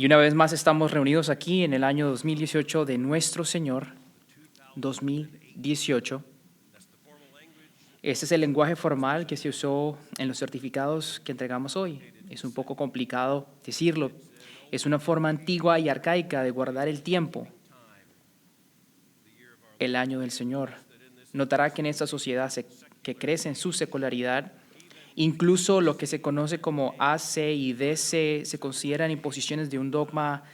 Y una vez más estamos reunidos aquí en el año 2018 de nuestro Señor, 2018. Este es el lenguaje formal que se usó en los certificados que entregamos hoy. Es un poco complicado decirlo. Es una forma antigua y arcaica de guardar el tiempo, el año del Señor. Notará que en esta sociedad que crece en su secularidad, incluso lo que se conoce como AC y DC se consideran imposiciones de un dogma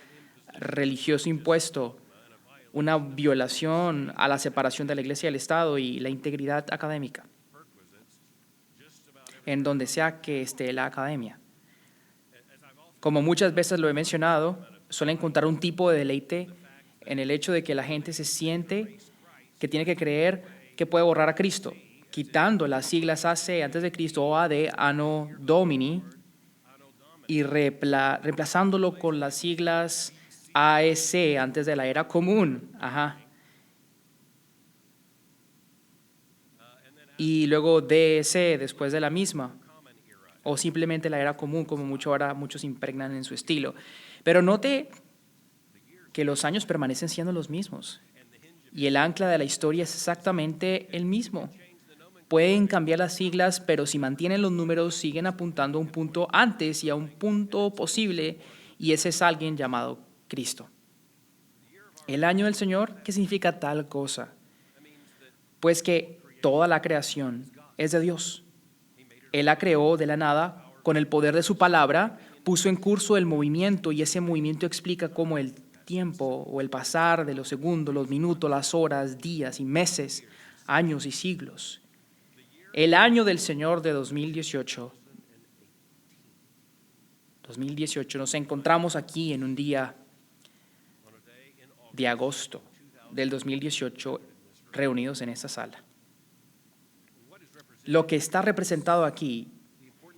religioso impuesto, una violación a la separación de la Iglesia y el Estado y la integridad académica, en donde sea que esté la academia. Como muchas veces lo he mencionado, suelen encontrar un tipo de deleite en el hecho de que la gente se siente que tiene que creer que puede borrar a Cristo, quitando las siglas AC antes de Cristo o AD, Anno Domini, y reemplazándolo con las siglas AEC antes de la era común. Y luego DEC después de la misma, o simplemente la era común, como ahora muchos impregnan en su estilo. Pero note que los años permanecen siendo los mismos, y el ancla de la historia es exactamente el mismo. Pueden cambiar las siglas, pero si mantienen los números, siguen apuntando a un punto antes y a un punto posible, y ese es alguien llamado Cristo. El año del Señor, ¿qué significa tal cosa? Pues que toda la creación es de Dios. Él la creó de la nada, con el poder de su palabra, puso en curso el movimiento, y ese movimiento explica cómo el tiempo o el pasar de los segundos, los minutos, las horas, días y meses, años y siglos. El año del Señor de 2018, nos encontramos aquí en un día de agosto del 2018 reunidos en esta sala. Lo que está representado aquí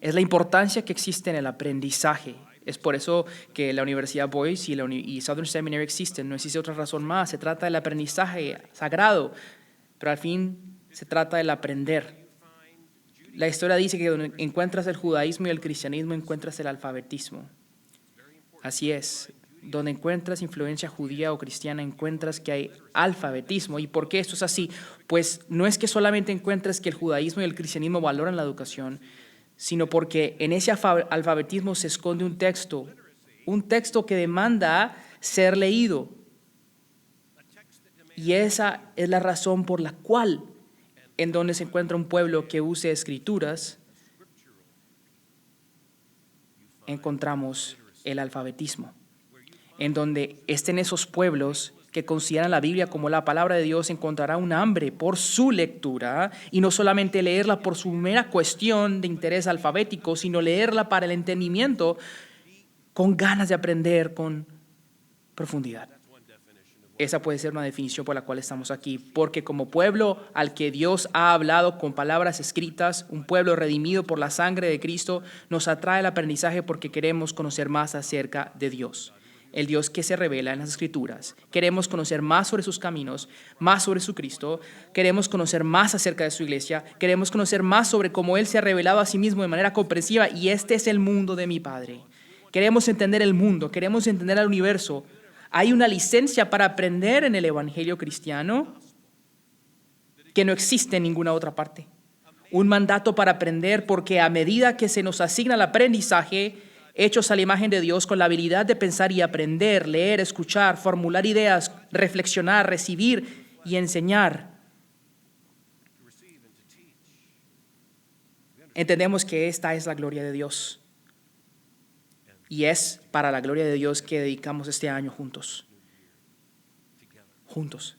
es la importancia que existe en el aprendizaje. Es por eso que la Universidad Boyce y Southern Seminary existen. No existe otra razón más. Se trata del aprendizaje sagrado, pero al fin se trata del aprender. La historia dice que donde encuentras el judaísmo y el cristianismo, encuentras el alfabetismo. Así es. Donde encuentras influencia judía o cristiana, encuentras que hay alfabetismo. ¿Y por qué esto es así? Pues no es que solamente encuentres que el judaísmo y el cristianismo valoran la educación, sino porque en ese alfabetismo se esconde un texto que demanda ser leído. Y esa es la razón por la cual, en donde se encuentra un pueblo que use escrituras, encontramos el alfabetismo. En donde estén esos pueblos que consideran la Biblia como la palabra de Dios, encontrará un hambre por su lectura, y no solamente leerla por su mera cuestión de interés alfabético, sino leerla para el entendimiento, con ganas de aprender con profundidad. Esa puede ser una definición por la cual estamos aquí, porque como pueblo al que Dios ha hablado con palabras escritas, un pueblo redimido por la sangre de Cristo, nos atrae el aprendizaje porque queremos conocer más acerca de Dios, el Dios que se revela en las Escrituras. Queremos conocer más sobre sus caminos, más sobre su Cristo, queremos conocer más acerca de su iglesia, queremos conocer más sobre cómo Él se ha revelado a sí mismo de manera comprensiva, y este es el mundo de mi Padre. Queremos entender el mundo, queremos entender el universo. Hay una licencia para aprender en el Evangelio cristiano que no existe en ninguna otra parte. Un mandato para aprender, porque a medida que se nos asigna el aprendizaje, hechos a la imagen de Dios, con la habilidad de pensar y aprender, leer, escuchar, formular ideas, reflexionar, recibir y enseñar, entendemos que esta es la gloria de Dios. Y es para la gloria de Dios que dedicamos este año juntos. Juntos.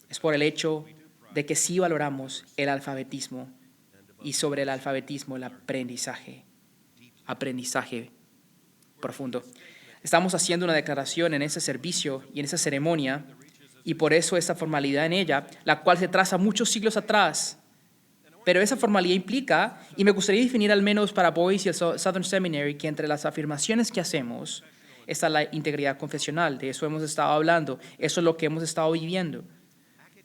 Es por el hecho de que sí valoramos el alfabetismo, y sobre el alfabetismo el aprendizaje profundo. Estamos haciendo una declaración en ese servicio y en esa ceremonia, y por eso esa formalidad en ella, la cual se traza muchos siglos atrás. Pero esa formalidad implica, y me gustaría definir al menos para Boyce y el Southern Seminary, que entre las afirmaciones que hacemos está la integridad confesional. De eso hemos estado hablando, eso es lo que hemos estado viviendo.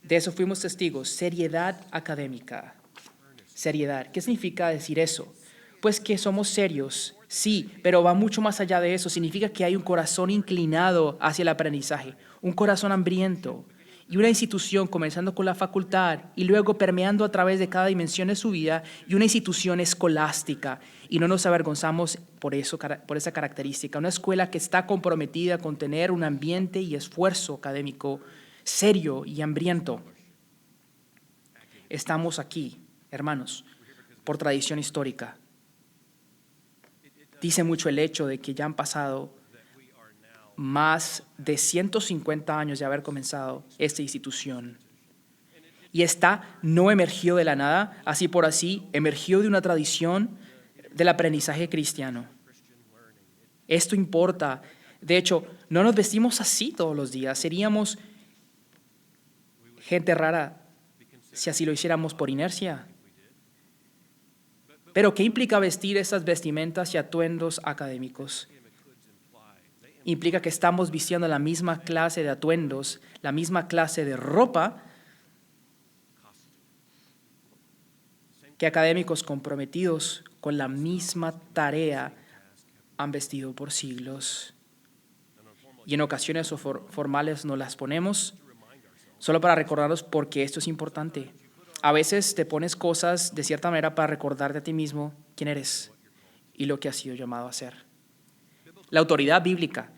De eso fuimos testigos. Seriedad académica. Seriedad. ¿Qué significa decir eso? Pues que somos serios Sí, pero va mucho más allá de eso. Significa que hay un corazón inclinado hacia el aprendizaje, un corazón hambriento y una institución comenzando con la facultad y luego permeando a través de cada dimensión de su vida y una institución escolástica. Y no nos avergonzamos por eso, por esa característica. Una escuela que está comprometida con tener un ambiente y esfuerzo académico serio y hambriento. Estamos aquí, hermanos, por tradición histórica. Dice mucho el hecho de que ya han pasado más de 150 años de haber comenzado esta institución. Y esta no emergió de la nada, así por así, emergió de una tradición del aprendizaje cristiano. Esto importa. De hecho, no nos vestimos así todos los días. Seríamos gente rara si así lo hiciéramos por inercia. Pero, ¿qué implica vestir esas vestimentas y atuendos académicos? Implica que estamos vistiendo la misma clase de atuendos, la misma clase de ropa que académicos comprometidos con la misma tarea han vestido por siglos. Y en ocasiones formales nos las ponemos solo para recordarnos por qué esto es importante. A veces te pones cosas de cierta manera para recordarte a ti mismo quién eres y lo que has sido llamado a ser. La autoridad bíblica.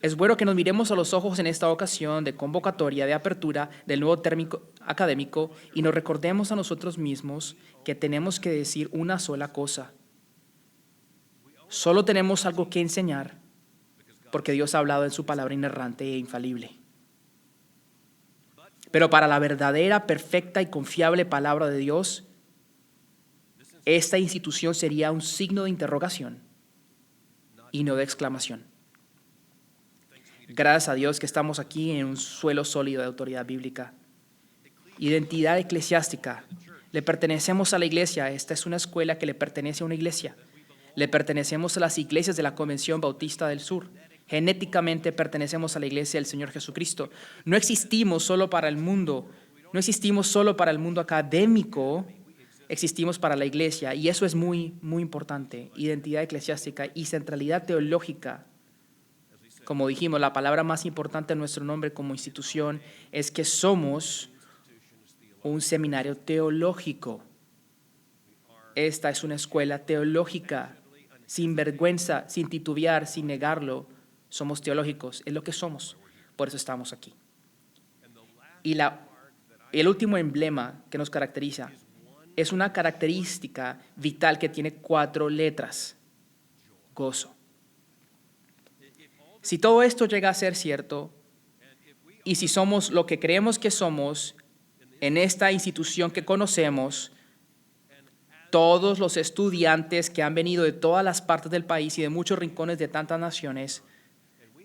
Es bueno que nos miremos a los ojos en esta ocasión de convocatoria, de apertura del nuevo término académico y nos recordemos a nosotros mismos que tenemos que decir una sola cosa. Solo tenemos algo que enseñar porque Dios ha hablado en su palabra inerrante e infalible. Pero para la verdadera, perfecta y confiable palabra de Dios, esta institución sería un signo de interrogación y no de exclamación. Gracias a Dios que estamos aquí en un suelo sólido de autoridad bíblica. Identidad eclesiástica. Le pertenecemos a la iglesia. Esta es una escuela que le pertenece a una iglesia. Le pertenecemos a las iglesias de la Convención Bautista del Sur. Genéticamente pertenecemos a la iglesia del Señor Jesucristo. No existimos solo para el mundo. No existimos solo para el mundo académico. Existimos para la iglesia. Y eso es muy, muy importante. Identidad eclesiástica y centralidad teológica. Como dijimos, la palabra más importante en nuestro nombre como institución es que somos un seminario teológico. Esta es una escuela teológica, sin vergüenza, sin titubear, sin negarlo. Somos teológicos, es lo que somos. Por eso estamos aquí. Y el último emblema que nos caracteriza es una característica vital que tiene 4 letras. Gozo. Si todo esto llega a ser cierto, y si somos lo que creemos que somos en esta institución que conocemos, todos los estudiantes que han venido de todas las partes del país y de muchos rincones de tantas naciones,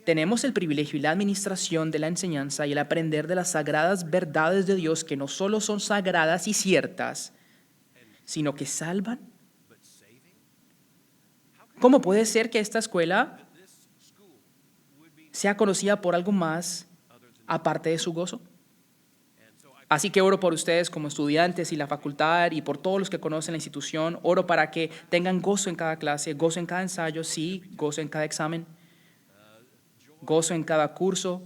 tenemos el privilegio y la administración de la enseñanza y el aprender de las sagradas verdades de Dios que no solo son sagradas y ciertas, sino que salvan. ¿Cómo puede ser que esta escuela sea conocida por algo más aparte de su gozo? Así que oro por ustedes como estudiantes y la facultad y por todos los que conocen la institución. Oro para que tengan gozo en cada clase, gozo en cada ensayo, sí, gozo en cada examen, gozo en cada curso.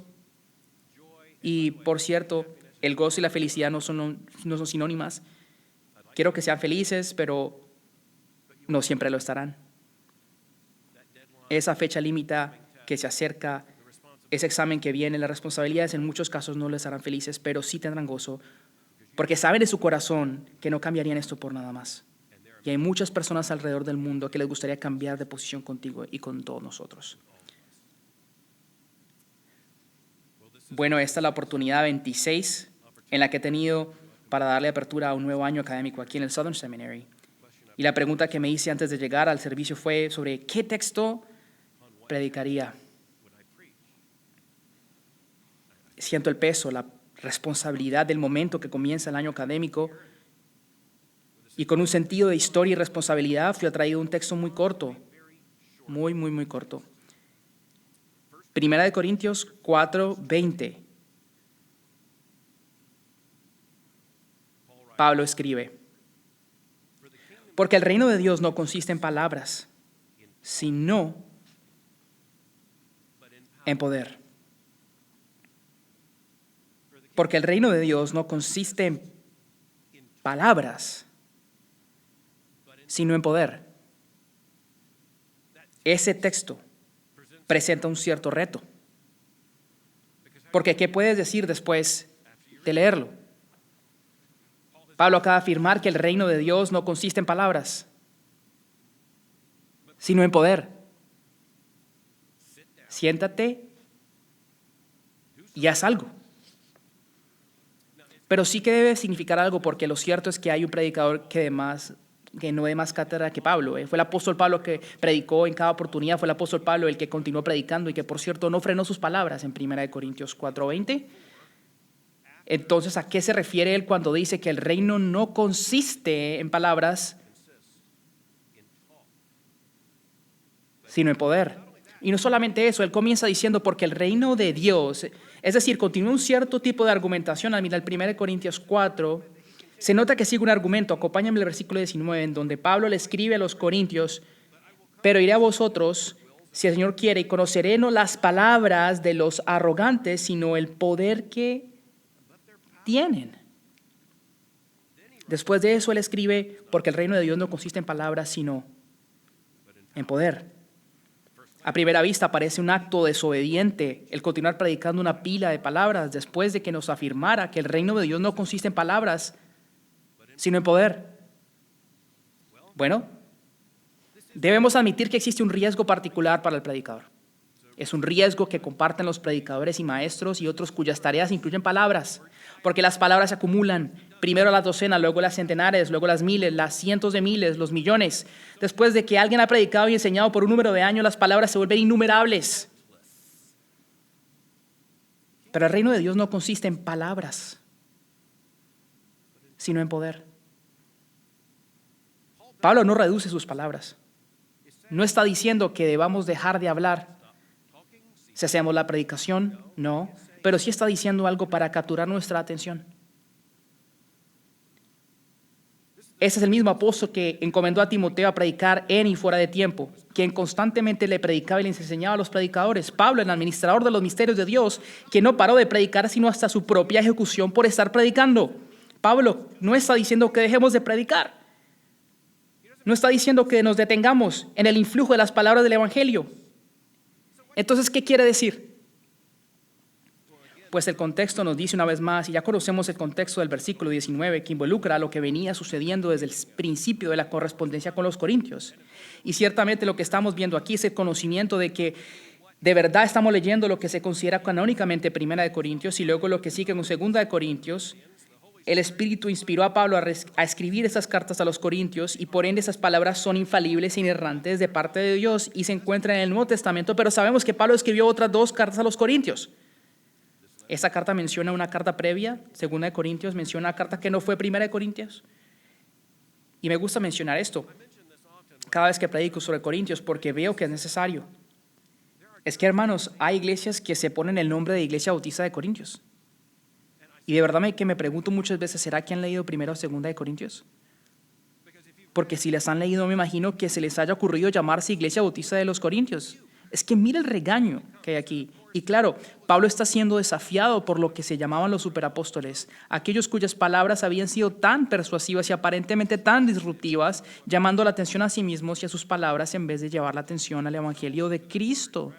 Y por cierto, el gozo y la felicidad no son sinónimas. Quiero que sean felices, pero no siempre lo estarán. Esa fecha límite que se acerca, ese examen que viene, las responsabilidades en muchos casos no les harán felices, pero sí tendrán gozo, porque saben en su corazón que no cambiarían esto por nada más. Y hay muchas personas alrededor del mundo que les gustaría cambiar de posición contigo y con todos nosotros. Bueno, esta es la oportunidad 26 en la que he tenido para darle apertura a un nuevo año académico aquí en el Southern Seminary. Y la pregunta que me hice antes de llegar al servicio fue sobre qué texto predicaría. Siento el peso, la responsabilidad del momento que comienza el año académico y con un sentido de historia y responsabilidad fui atraído a un texto muy corto, muy corto. Primera de Corintios 4:20. Pablo escribe: Porque el reino de Dios no consiste en palabras, sino en poder. Porque el reino de Dios no consiste en palabras, sino en poder. Ese texto presenta un cierto reto. Porque ¿qué puedes decir después de leerlo? Pablo acaba de afirmar que el reino de Dios no consiste en palabras, sino en poder. Siéntate y haz algo. Pero sí que debe significar algo, porque lo cierto es que hay un predicador que no de más cátedra que Pablo. Fue el apóstol Pablo que predicó en cada oportunidad, fue el apóstol Pablo el que continuó predicando y que, por cierto, no frenó sus palabras en 1 Corintios 4:20. Entonces, ¿a qué se refiere él cuando dice que el reino no consiste en palabras, sino en poder? Y no solamente eso, él comienza diciendo porque el reino de Dios, es decir, continúa un cierto tipo de argumentación. Al mirar el 1 Corintios 4, se nota que sigue un argumento. Acompáñame al versículo 19, en donde Pablo le escribe a los corintios: pero iré a vosotros, si el Señor quiere, y conoceré no las palabras de los arrogantes, sino el poder que tienen. Después de eso él escribe, porque el reino de Dios no consiste en palabras, sino en poder. A primera vista parece un acto desobediente el continuar predicando una pila de palabras después de que nos afirmara que el reino de Dios no consiste en palabras, sino en poder. Bueno, debemos admitir que existe un riesgo particular para el predicador. Es un riesgo que comparten los predicadores y maestros y otros cuyas tareas incluyen palabras, porque las palabras se acumulan, primero las docenas, luego las centenares, luego las miles, las cientos de miles, los millones. Después de que alguien ha predicado y enseñado por un número de años, las palabras se vuelven innumerables. Pero el reino de Dios no consiste en palabras, sino en poder. Pablo no reduce sus palabras. No está diciendo que debamos dejar de hablar. Si hacemos la predicación, no, pero sí está diciendo algo para capturar nuestra atención. Ese es el mismo apóstol que encomendó a Timoteo a predicar en y fuera de tiempo, quien constantemente le predicaba y les enseñaba a los predicadores. Pablo, el administrador de los misterios de Dios, que no paró de predicar sino hasta su propia ejecución por estar predicando. Pablo no está diciendo que dejemos de predicar. No está diciendo que nos detengamos en el influjo de las palabras del evangelio. Entonces, ¿qué quiere decir? Pues el contexto nos dice una vez más, y ya conocemos el contexto del versículo 19, que involucra lo que venía sucediendo desde el principio de la correspondencia con los corintios. Y ciertamente lo que estamos viendo aquí es el conocimiento de que de verdad estamos leyendo lo que se considera canónicamente 1 Corintios y luego lo que sigue en 2 Corintios. El Espíritu inspiró a Pablo a escribir esas cartas a los corintios y por ende esas palabras son infalibles e inerrantes de parte de Dios y se encuentran en el Nuevo Testamento, pero sabemos que Pablo escribió otras 2 cartas a los corintios. Esa carta menciona una carta previa, 2 Corintios, menciona una carta que no fue 1 Corintios. Y me gusta mencionar esto cada vez que predico sobre Corintios porque veo que es necesario. Es que, hermanos, hay iglesias que se ponen el nombre de Iglesia Bautista de Corintios. Y de verdad que me pregunto muchas veces, ¿será que han leído 1 o 2 Corintios? Porque si les han leído, me imagino que se les haya ocurrido llamarse Iglesia Bautista de los Corintios. Es que mira el regaño que hay aquí. Y claro, Pablo está siendo desafiado por lo que se llamaban los superapóstoles, aquellos cuyas palabras habían sido tan persuasivas y aparentemente tan disruptivas, llamando la atención a sí mismos y a sus palabras en vez de llevar la atención al evangelio de Cristo.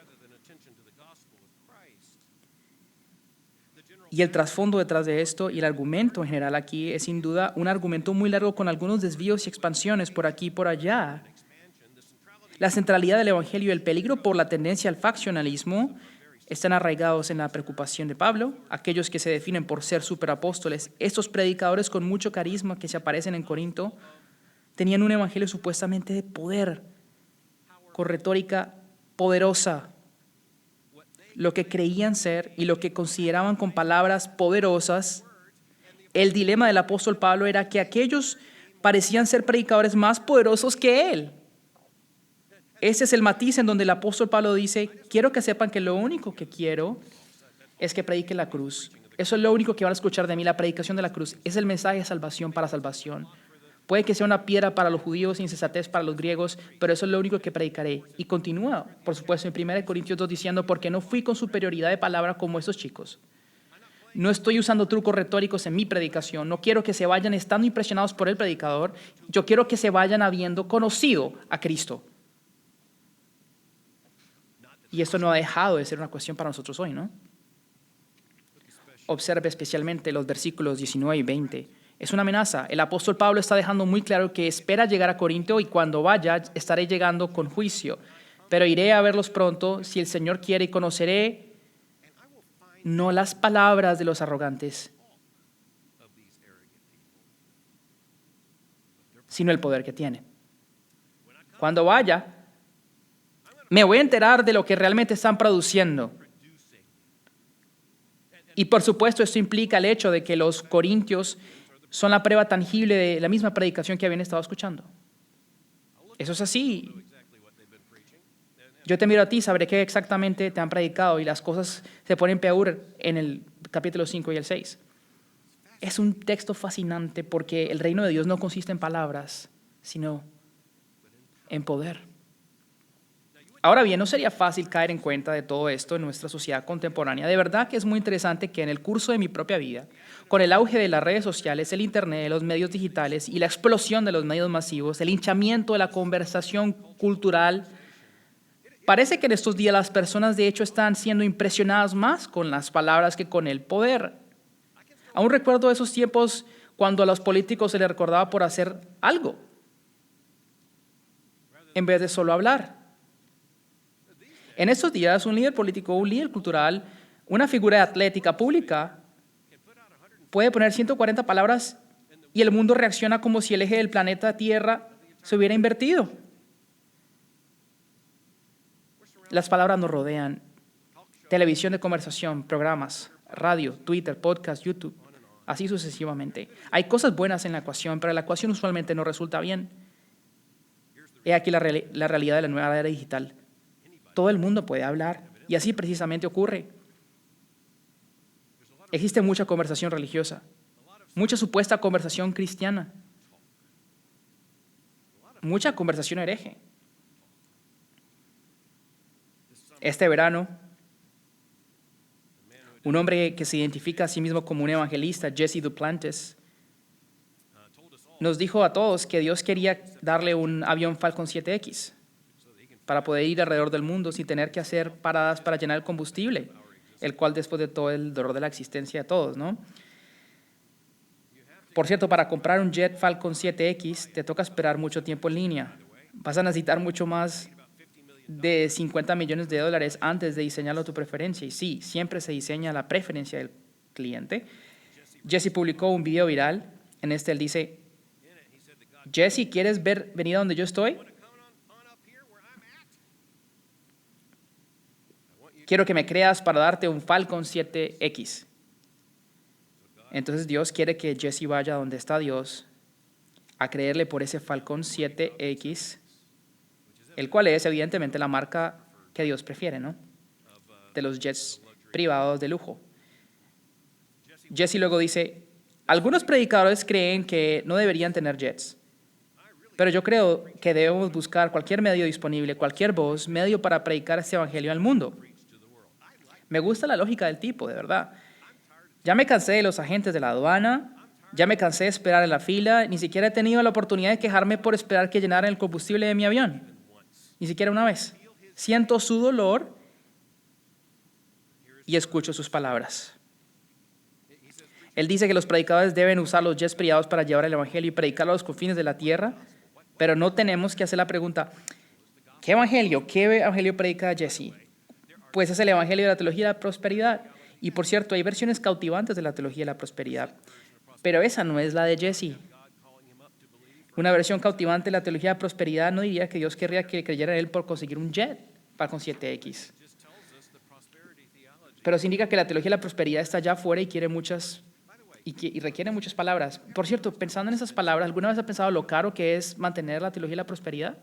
Y el trasfondo detrás de esto y el argumento en general aquí es sin duda un argumento muy largo con algunos desvíos y expansiones por aquí y por allá. La centralidad del evangelio y el peligro por la tendencia al faccionalismo están arraigados en la preocupación de Pablo. Aquellos que se definen por ser superapóstoles, estos predicadores con mucho carisma que se aparecen en Corinto, tenían un evangelio supuestamente de poder, con retórica poderosa, lo que creían ser y lo que consideraban con palabras poderosas. El dilema del apóstol Pablo era que aquellos parecían ser predicadores más poderosos que él. Ese es el matiz en donde el apóstol Pablo dice, quiero que sepan que lo único que quiero es que predique la cruz. Eso es lo único que van a escuchar de mí, la predicación de la cruz. Es el mensaje de salvación para salvación. Puede que sea una piedra para los judíos, insensatez para los griegos, pero eso es lo único que predicaré. Y continúa, por supuesto, en 1 Corintios 2 diciendo, porque no fui con superioridad de palabra como esos chicos. No estoy usando trucos retóricos en mi predicación. No quiero que se vayan estando impresionados por el predicador. Yo quiero que se vayan habiendo conocido a Cristo. Y esto no ha dejado de ser una cuestión para nosotros hoy, ¿no? Observe especialmente los versículos 19 y 20. Es una amenaza. El apóstol Pablo está dejando muy claro que espera llegar a Corinto y cuando vaya estaré llegando con juicio. Pero iré a verlos pronto si el Señor quiere y conoceré no las palabras de los arrogantes, sino el poder que tiene. Cuando vaya, me voy a enterar de lo que realmente están produciendo. Y por supuesto esto implica el hecho de que los corintios son la prueba tangible de la misma predicación que habían estado escuchando. Eso es así. Yo te miro a ti, sabré qué exactamente te han predicado y las cosas se ponen peor en el capítulo 5 y el 6. Es un texto fascinante porque el reino de Dios no consiste en palabras, sino en poder. Ahora bien, no sería fácil caer en cuenta de todo esto en nuestra sociedad contemporánea. De verdad que es muy interesante que en el curso de mi propia vida, con el auge de las redes sociales, el internet, los medios digitales y la explosión de los medios masivos, el hinchamiento de la conversación cultural, parece que en estos días las personas de hecho están siendo impresionadas más con las palabras que con el poder. Aún recuerdo esos tiempos cuando a los políticos se les recordaba por hacer algo, en vez de solo hablar. En estos días, un líder político, un líder cultural, una figura atlética pública puede poner 140 palabras y el mundo reacciona como si el eje del planeta Tierra se hubiera invertido. Las palabras nos rodean. Televisión de conversación, programas, radio, Twitter, podcast, YouTube, así sucesivamente. Hay cosas buenas en la ecuación, pero la ecuación usualmente no resulta bien. He aquí la realidad de la nueva era digital. Todo el mundo puede hablar y así precisamente ocurre. Existe mucha conversación religiosa, mucha supuesta conversación cristiana, mucha conversación hereje. Este verano, un hombre que se identifica a sí mismo como un evangelista, Jesse Duplantis, nos dijo a todos que Dios quería darle un avión Falcon 7X para poder ir alrededor del mundo sin tener que hacer paradas para llenar el combustible, el cual después de todo el dolor de la existencia de todos, ¿no? Por cierto, para comprar un jet Falcon 7X te toca esperar mucho tiempo en línea. Vas a necesitar mucho más de $50 millones antes de diseñarlo a tu preferencia. Y sí, siempre se diseña la preferencia del cliente. Jesse publicó un video viral. En este él dice, Jesse, ¿quieres venir a donde yo estoy? Quiero que me creas para darte un Falcon 7X. Entonces Dios quiere que Jesse vaya donde está Dios a creerle por ese Falcon 7X, el cual es evidentemente la marca que Dios prefiere, ¿no? De los jets privados de lujo. Jesse luego dice, algunos predicadores creen que no deberían tener jets, pero yo creo que debemos buscar cualquier medio disponible, cualquier voz, medio para predicar este evangelio al mundo. Me gusta la lógica del tipo, de verdad. Ya me cansé de los agentes de la aduana, ya me cansé de esperar en la fila, ni siquiera he tenido la oportunidad de quejarme por esperar que llenaran el combustible de mi avión. Ni siquiera una vez. Siento su dolor y escucho sus palabras. Él dice que los predicadores deben usar los jets privados para llevar el evangelio y predicarlo a los confines de la tierra, pero no tenemos que hacer la pregunta, ¿qué evangelio predica Jesse? Pues es el evangelio de la teología de la prosperidad. Y por cierto, hay versiones cautivantes de la teología de la prosperidad, pero esa no es la de Jesse. Una versión cautivante de la teología de la prosperidad no diría que Dios querría que creyera en él por conseguir un jet Falcon 7X. Pero significa que la teología de la prosperidad está allá afuera y requiere muchas palabras. Por cierto, pensando en esas palabras, ¿alguna vez ha pensado lo caro que es mantener la teología de la prosperidad?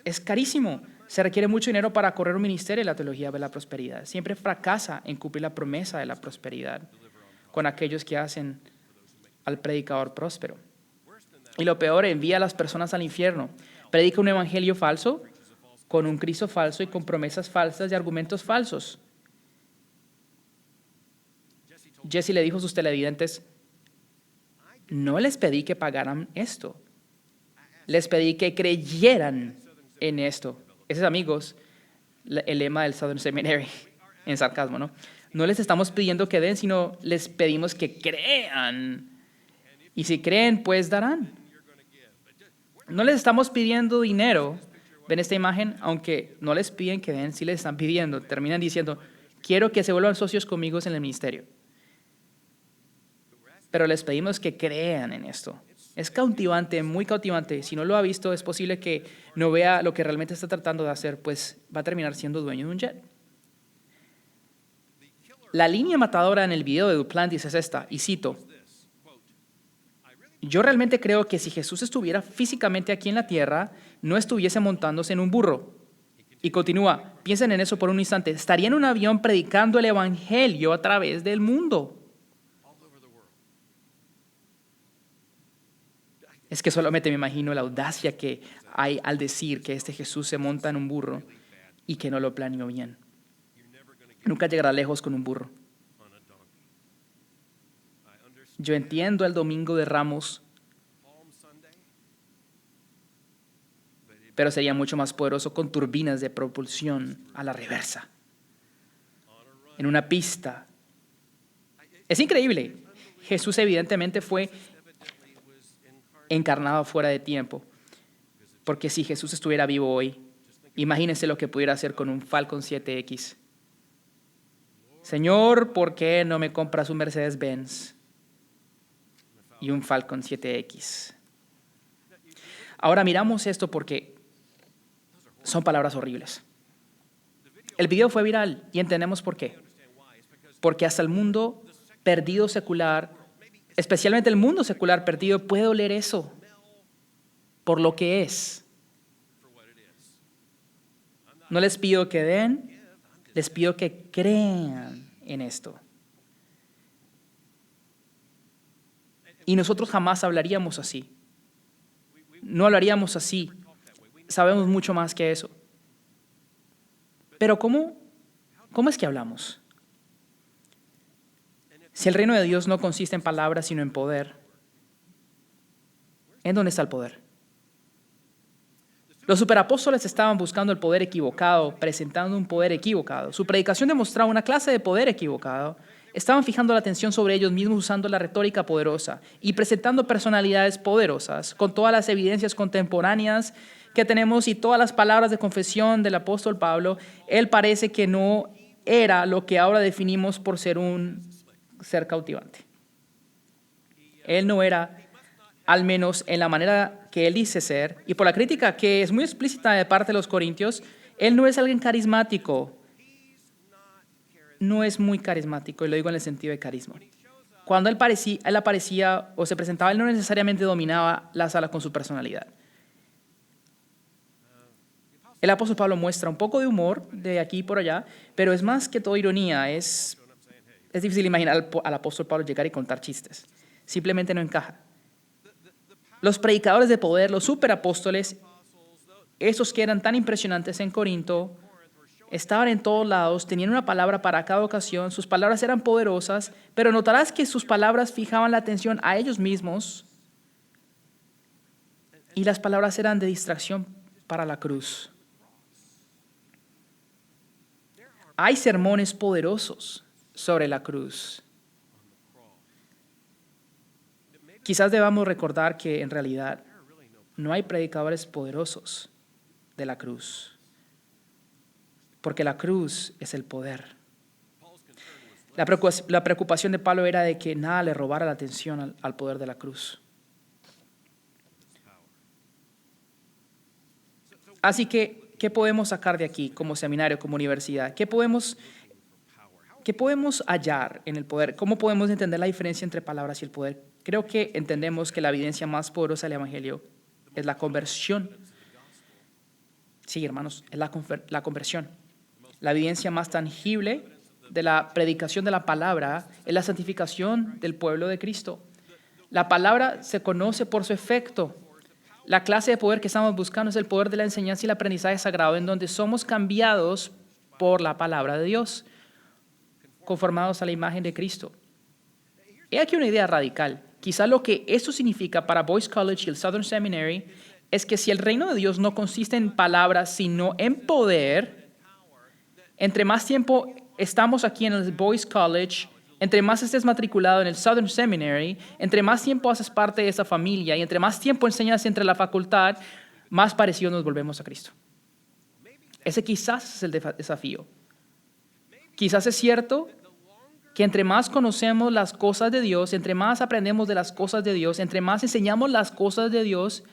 Es carísimo. Se requiere mucho dinero para correr un ministerio de la teología de la prosperidad. Siempre fracasa en cumplir la promesa de la prosperidad con aquellos que hacen al predicador próspero. Y lo peor, envía a las personas al infierno. Predica un evangelio falso, con un Cristo falso y con promesas falsas y argumentos falsos. Jesse le dijo a sus televidentes, no les pedí que pagaran esto. Les pedí que creyeran en esto. Ese es, amigos, el lema del Southern Seminary, en sarcasmo, ¿no? No les estamos pidiendo que den, sino les pedimos que crean. Y si creen, pues darán. No les estamos pidiendo dinero. ¿Ven esta imagen? Aunque no les piden que den, sí les están pidiendo. Terminan diciendo, quiero que se vuelvan socios conmigo en el ministerio. Pero les pedimos que crean en esto. Es cautivante, muy cautivante. Si no lo ha visto, es posible que no vea lo que realmente está tratando de hacer, pues va a terminar siendo dueño de un jet. La línea matadora en el video de Duplantis es esta, y cito, yo realmente creo que si Jesús estuviera físicamente aquí en la tierra, no estuviese montándose en un burro. Y continúa, piensen en eso por un instante, estaría en un avión predicando el evangelio a través del mundo. Es que solamente me imagino la audacia que hay al decir que este Jesús se monta en un burro y que no lo planeó bien. Nunca llegará lejos con un burro. Yo entiendo el domingo de Ramos, pero sería mucho más poderoso con turbinas de propulsión a la reversa, en una pista. Es increíble. Jesús evidentemente fue encarnado fuera de tiempo, porque si Jesús estuviera vivo hoy, imagínense lo que pudiera hacer con un Falcon 7X. Señor, ¿por qué no me compras un Mercedes-Benz y un Falcon 7X? Ahora miramos esto porque son palabras horribles. El video fue viral y entendemos por qué. Porque hasta el mundo perdido secular, especialmente el mundo secular perdido, puede oler eso por lo que es. No les pido que den, les pido que crean en esto. Y nosotros jamás hablaríamos así. No hablaríamos así. Sabemos mucho más que eso. Pero ¿cómo es que hablamos? Si el reino de Dios no consiste en palabras, sino en poder, ¿en dónde está el poder? Los superapóstoles estaban buscando el poder equivocado, presentando un poder equivocado. Su predicación demostraba una clase de poder equivocado. Estaban fijando la atención sobre ellos mismos usando la retórica poderosa y presentando personalidades poderosas con todas las evidencias contemporáneas que tenemos y todas las palabras de confesión del apóstol Pablo. Él parece que no era lo que ahora definimos por ser un ser cautivante. Él no era, al menos en la manera que él dice ser, y por la crítica que es muy explícita de parte de los corintios, él no es alguien carismático. No es muy carismático, y lo digo en el sentido de carisma. Cuando él aparecía o se presentaba, él no necesariamente dominaba la sala con su personalidad. El apóstol Pablo muestra un poco de humor de aquí y por allá, pero es más que todo ironía. Es difícil imaginar al apóstol Pablo llegar y contar chistes. Simplemente no encaja. Los predicadores de poder, los superapóstoles, esos que eran tan impresionantes en Corinto, estaban en todos lados, tenían una palabra para cada ocasión, sus palabras eran poderosas, pero notarás que sus palabras fijaban la atención a ellos mismos y las palabras eran de distracción para la cruz. Hay sermones poderosos sobre la cruz. Quizás debamos recordar que en realidad no hay predicadores poderosos de la cruz, porque la cruz es el poder. La preocupación de Pablo era de que nada le robara la atención al poder de la cruz. Así que, ¿qué podemos sacar de aquí como seminario, como universidad? ¿Qué podemos hallar en el poder? ¿Cómo podemos entender la diferencia entre palabras y el poder? Creo que entendemos que la evidencia más poderosa del Evangelio es la conversión. Sí, hermanos, es la conversión. La evidencia más tangible de la predicación de la palabra es la santificación del pueblo de Cristo. La palabra se conoce por su efecto. La clase de poder que estamos buscando es el poder de la enseñanza y el aprendizaje sagrado, en donde somos cambiados por la palabra de Dios, conformados a la imagen de Cristo. He aquí una idea radical. Quizá lo que esto significa para Boyce College y el Southern Seminary es que si el reino de Dios no consiste en palabras, sino en poder, entre más tiempo estamos aquí en el Boyce College, entre más estés matriculado en el Southern Seminary, entre más tiempo haces parte de esa familia y entre más tiempo enseñas entre la facultad, más parecidos nos volvemos a Cristo. Ese quizás es el desafío. Quizás es cierto que entre más conocemos las cosas de Dios, entre más aprendemos de las cosas de Dios, entre más enseñamos las cosas de Dios,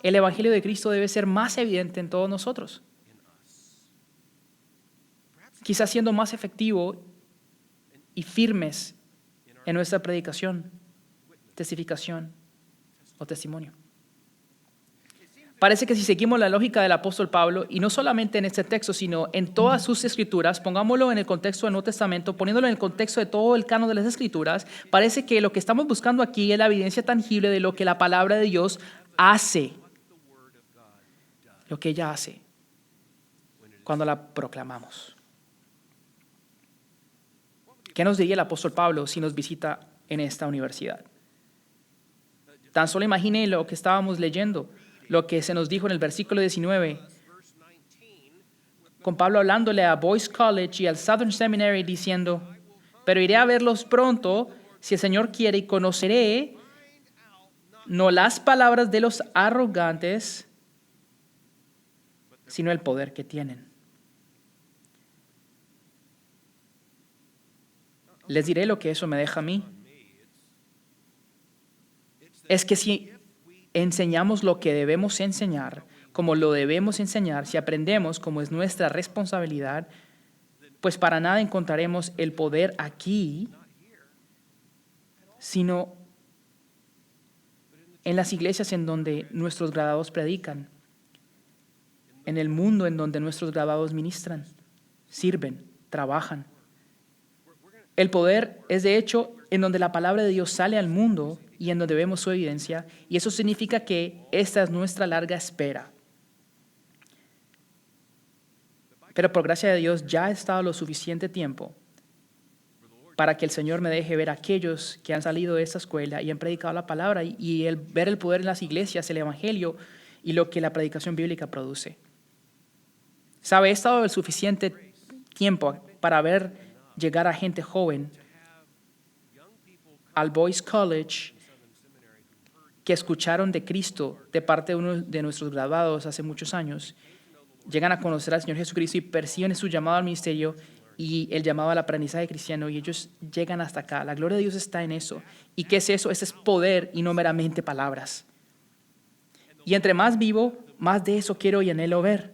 el Evangelio de Cristo debe ser más evidente en todos nosotros. Quizás siendo más efectivo y firmes en nuestra predicación, testificación o testimonio. Parece que si seguimos la lógica del apóstol Pablo, y no solamente en este texto, sino en todas sus escrituras, pongámoslo en el contexto del Nuevo Testamento, poniéndolo en el contexto de todo el canon de las escrituras, parece que lo que estamos buscando aquí es la evidencia tangible de lo que la palabra de Dios hace, lo que ella hace cuando la proclamamos. ¿Qué nos diría el apóstol Pablo si nos visita en esta universidad? Tan solo imagine lo que estábamos leyendo, lo que se nos dijo en el versículo 19, con Pablo hablándole a Boyce College y al Southern Seminary diciendo, pero iré a verlos pronto, si el Señor quiere, y conoceré no las palabras de los arrogantes, sino el poder que tienen. Les diré lo que eso me deja a mí. Es que si enseñamos lo que debemos enseñar, como lo debemos enseñar, si aprendemos como es nuestra responsabilidad, pues para nada encontraremos el poder aquí, sino en las iglesias en donde nuestros graduados predican, en el mundo en donde nuestros graduados ministran, sirven, trabajan. El poder es, de hecho, en donde la palabra de Dios sale al mundo y en donde vemos su evidencia, y eso significa que esta es nuestra larga espera. Pero por gracia de Dios ya ha estado lo suficiente tiempo para que el Señor me deje ver a aquellos que han salido de esta escuela y han predicado la palabra y ver el poder en las iglesias, el evangelio y lo que la predicación bíblica produce. ¿Sabe? He estado el suficiente tiempo para ver llegar a gente joven al Boyce College que escucharon de Cristo de parte de uno de nuestros graduados hace muchos años, llegan a conocer al Señor Jesucristo y perciben su llamado al ministerio y el llamado al aprendizaje cristiano, y ellos llegan hasta acá. La gloria de Dios está en eso. ¿Y qué es eso? Ese es poder y no meramente palabras. Y entre más vivo, más de eso quiero y anhelo ver.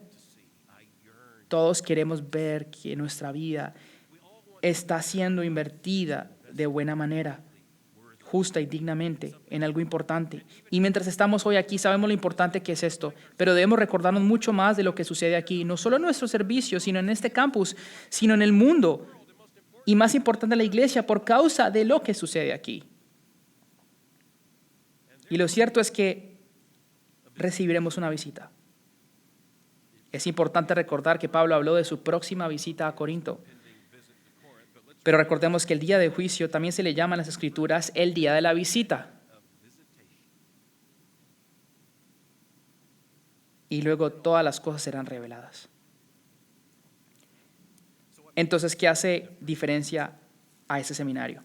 Todos queremos ver que nuestra vida está siendo invertida de buena manera, justa y dignamente, en algo importante. Y mientras estamos hoy aquí, sabemos lo importante que es esto, pero debemos recordarnos mucho más de lo que sucede aquí, no solo en nuestro servicio, sino en este campus, sino en el mundo, y más importante en la iglesia, por causa de lo que sucede aquí. Y lo cierto es que recibiremos una visita. Es importante recordar que Pablo habló de su próxima visita a Corinto. Pero recordemos que el día de juicio también se le llama en las Escrituras el día de la visita. Y luego todas las cosas serán reveladas. Entonces, ¿qué hace diferencia a ese seminario?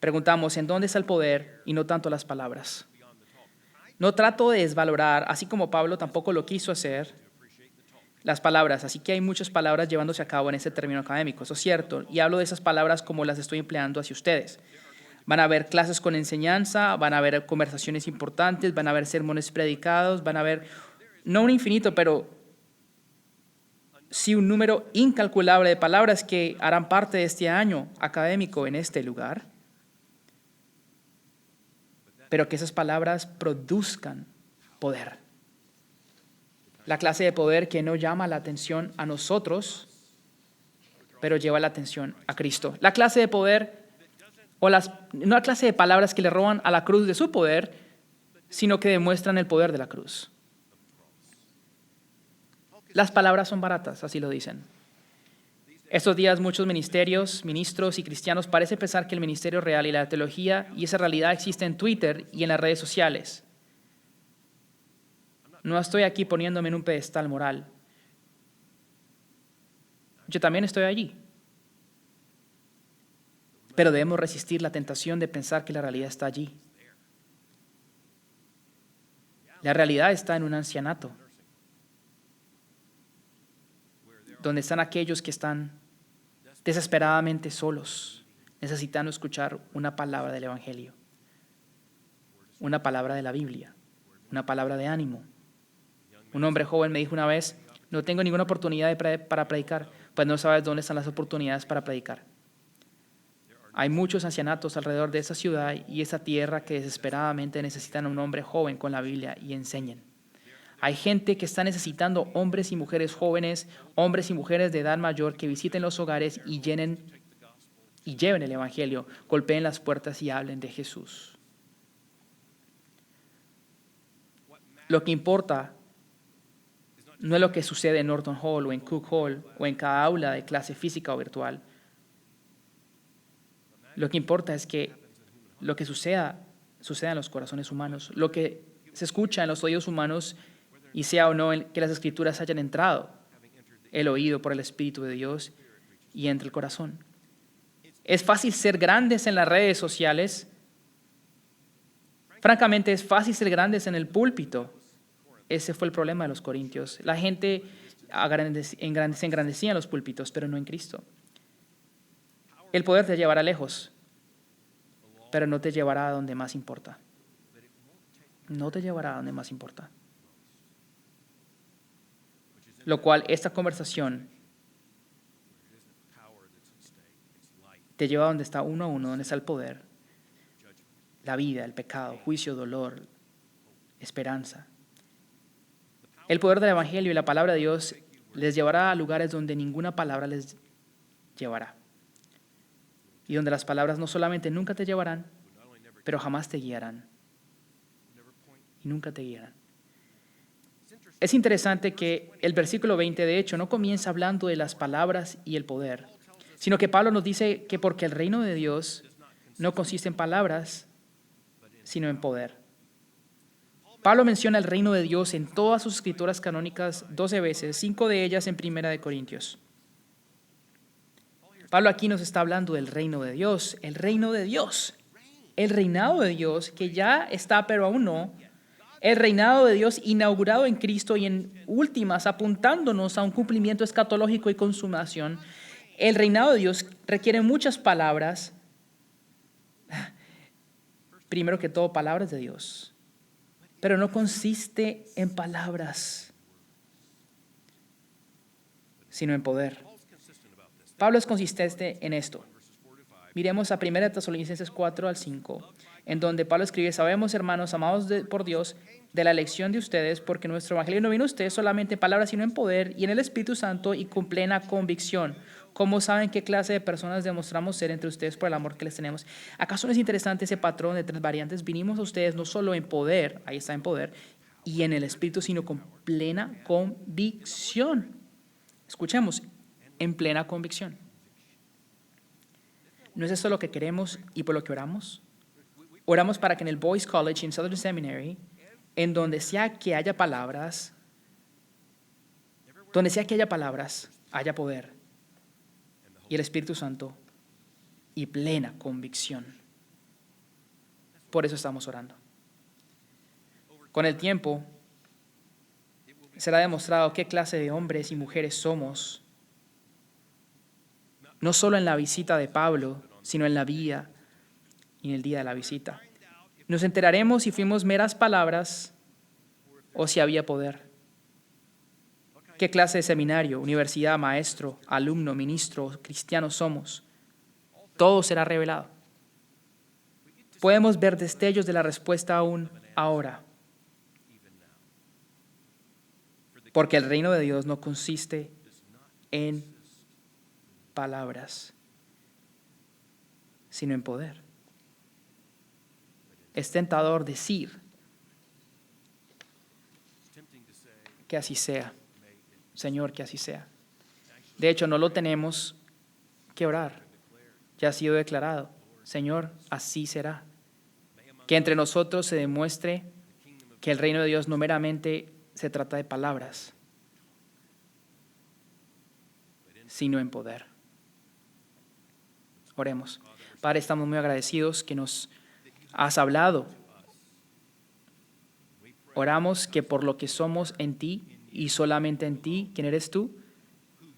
Preguntamos, ¿en dónde está el poder y no tanto las palabras? No trato de desvalorar, así como Pablo tampoco lo quiso hacer, las palabras, así que hay muchas palabras llevándose a cabo en este término académico, eso es cierto, y hablo de esas palabras como las estoy empleando hacia ustedes. Van a haber clases con enseñanza, van a haber conversaciones importantes, van a haber sermones predicados, van a haber, no un infinito, pero sí un número incalculable de palabras que harán parte de este año académico en este lugar, pero que esas palabras produzcan poder. La clase de poder que no llama la atención a nosotros, pero lleva la atención a Cristo. La clase de poder o no la clase de palabras que le roban a la cruz de su poder, sino que demuestran el poder de la cruz. Las palabras son baratas, así lo dicen. Estos días muchos ministros y cristianos parecen pensar que el ministerio real y la teología y esa realidad existe en Twitter y en las redes sociales. No estoy aquí poniéndome en un pedestal moral. Yo también estoy allí. Pero debemos resistir la tentación de pensar que la realidad está allí. La realidad está en un ancianato, donde están aquellos que están desesperadamente solos, necesitando escuchar una palabra del Evangelio, una palabra de la Biblia, una palabra de ánimo. Un hombre joven me dijo una vez: no tengo ninguna oportunidad para predicar, pues no sabes dónde están las oportunidades para predicar. Hay muchos ancianatos alrededor de esa ciudad y esa tierra que desesperadamente necesitan a un hombre joven con la Biblia y enseñen. Hay gente que está necesitando hombres y mujeres jóvenes, hombres y mujeres de edad mayor que visiten los hogares y lleven el Evangelio, golpeen las puertas y hablen de Jesús. Lo que importa no es lo que sucede en Norton Hall o en Cook Hall o en cada aula de clase física o virtual. Lo que importa es que lo que suceda en los corazones humanos, lo que se escucha en los oídos humanos, y sea o no que las escrituras hayan entrado el oído por el Espíritu de Dios y entre el corazón. Es fácil ser grandes en las redes sociales. Francamente, es fácil ser grandes en el púlpito. Ese fue el problema de los corintios. La gente se engrandecía en los púlpitos, pero no en Cristo. El poder te llevará lejos, pero no te llevará a donde más importa. No te llevará a donde más importa. Lo cual, esta conversación te lleva a donde está uno a uno, donde está el poder, la vida, el pecado, juicio, dolor, esperanza. El poder del Evangelio y la palabra de Dios les llevará a lugares donde ninguna palabra les llevará. Y donde las palabras no solamente nunca te llevarán, pero jamás te guiarán. Y nunca te guiarán. Es interesante que el versículo 20, de hecho, no comienza hablando de las palabras y el poder, sino que Pablo nos dice que porque el reino de Dios no consiste en palabras, sino en poder. Pablo menciona el reino de Dios en todas sus escrituras canónicas 12 veces, 5 de ellas en 1 de Corintios. Pablo aquí nos está hablando del reino de Dios, el reino de Dios, el reinado de Dios que ya está pero aún no, el reinado de Dios inaugurado en Cristo y en últimas apuntándonos a un cumplimiento escatológico y consumación. El reinado de Dios requiere muchas palabras, primero que todo palabras de Dios, pero no consiste en palabras, sino en poder. Pablo es consistente en esto. Miremos a 1 Tesalonicenses 4 al 5, en donde Pablo escribe: sabemos, hermanos, amados por Dios, de la elección de ustedes, porque nuestro evangelio no vino a ustedes solamente en palabras, sino en poder y en el Espíritu Santo y con plena convicción. ¿Cómo saben qué clase de personas demostramos ser entre ustedes por el amor que les tenemos? ¿Acaso no es interesante ese patrón de 3 variantes? Vinimos a ustedes no solo en poder, ahí está en poder, y en el Espíritu, sino con plena convicción. Escuchemos, en plena convicción. ¿No es eso lo que queremos y por lo que oramos? Oramos para que en el Boys College y en Southern Seminary, en donde sea que haya palabras, haya poder y el Espíritu Santo y plena convicción. Por eso estamos orando. Con el tiempo será demostrado qué clase de hombres y mujeres somos, no solo en la visita de Pablo, sino en la vida y en el día de la visita. Nos enteraremos si fuimos meras palabras o si había poder. ¿Qué clase de seminario, universidad, maestro, alumno, ministro, cristiano somos? Todo será revelado. Podemos ver destellos de la respuesta aún ahora. Porque el reino de Dios no consiste en palabras, sino en poder. Es tentador decir que así sea. Señor, que así sea. De hecho, no lo tenemos que orar. Ya ha sido declarado. Señor, así será. Que entre nosotros se demuestre que el reino de Dios no meramente se trata de palabras, sino en poder. Oremos. Padre, estamos muy agradecidos que nos has hablado. Oramos que por lo que somos en ti y solamente en ti, ¿quién eres tú?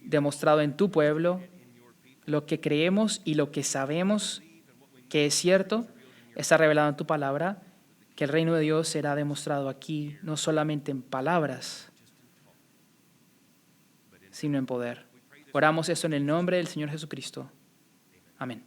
Demostrado en tu pueblo, lo que creemos y lo que sabemos que es cierto, está revelado en tu palabra, que el reino de Dios será demostrado aquí, no solamente en palabras, sino en poder. Oramos eso en el nombre del Señor Jesucristo. Amén.